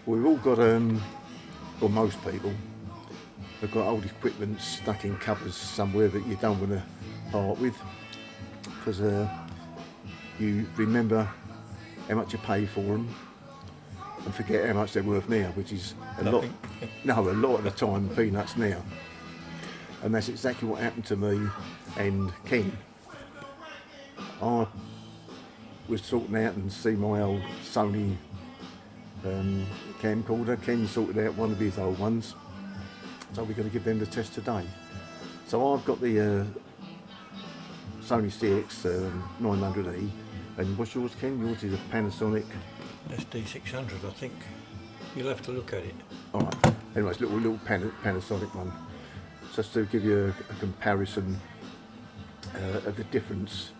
We've all got, or most people, have got old equipment stuck in cupboards somewhere that you don't want to part with, because you remember how much you pay for them and forget how much they're worth now, which is a lot of the time peanuts now. And that's exactly what happened to me and Ken. I was sorting out and see my old Sony camcorder. Ken sorted out one of his old ones, so we're going to give them the test today. So I've got the Sony CX 900E, and what's yours, Ken? Yours is a Panasonic SD600, I think. You'll have to look at it. Alright, anyways, little Panasonic one. Just to give you a comparison of the difference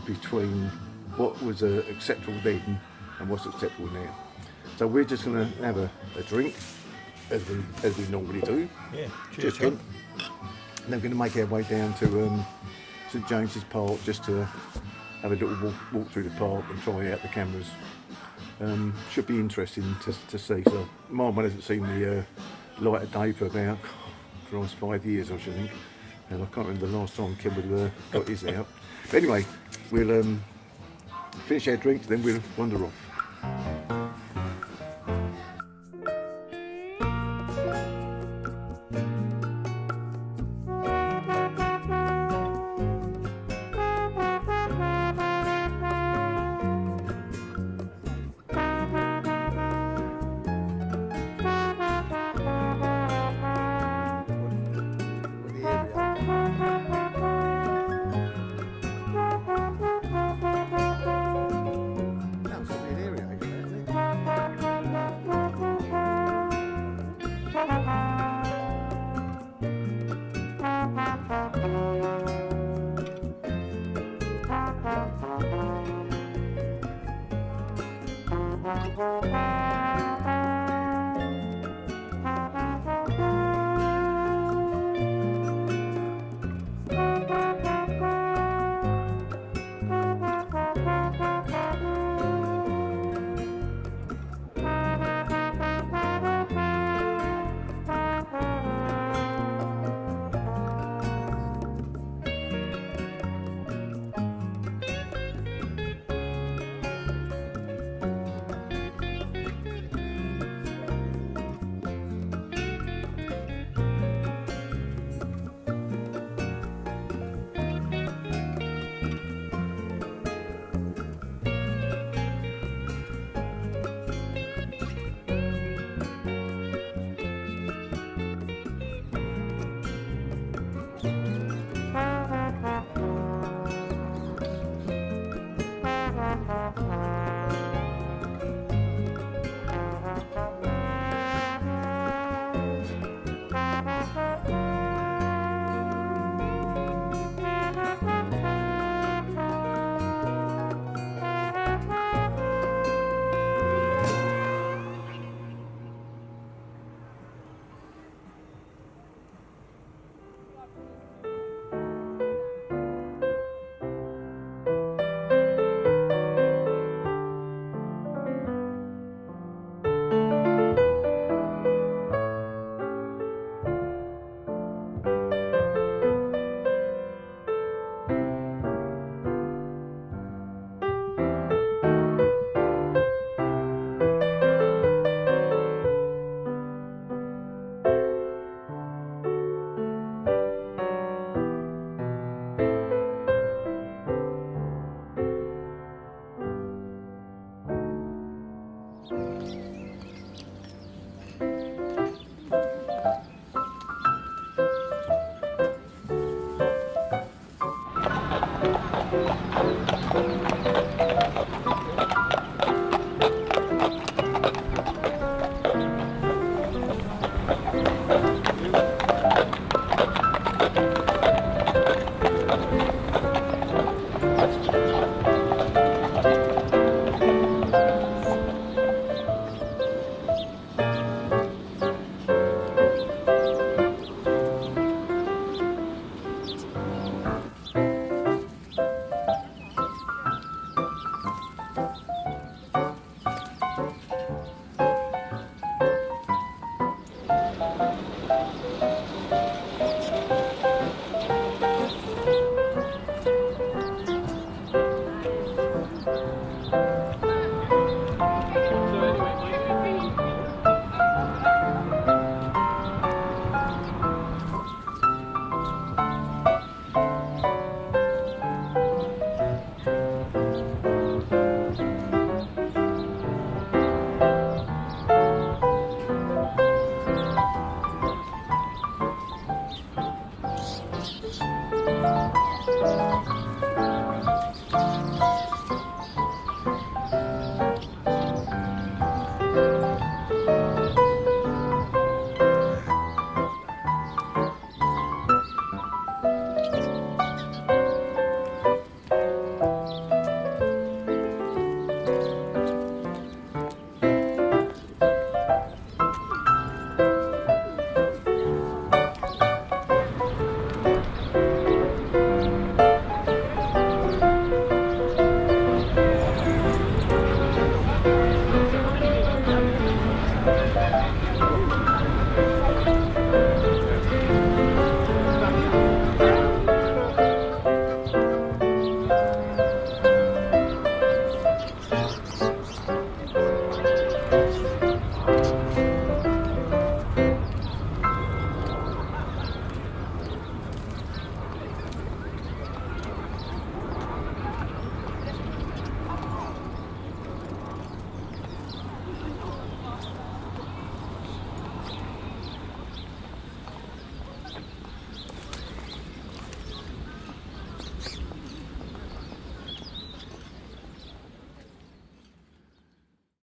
between what was acceptable then and what's acceptable now. So we're just going to have a drink, as we normally do. Yeah, cheers, Ken. And then we're going to make our way down to St James's Park just to have a little walk through the park and try out the cameras. Should be interesting to see. So my one hasn't seen the light of day for about 5 years, I should think. And I can't remember the last time Ken would have got his out. But anyway, we'll finish our drinks, then we'll wander off.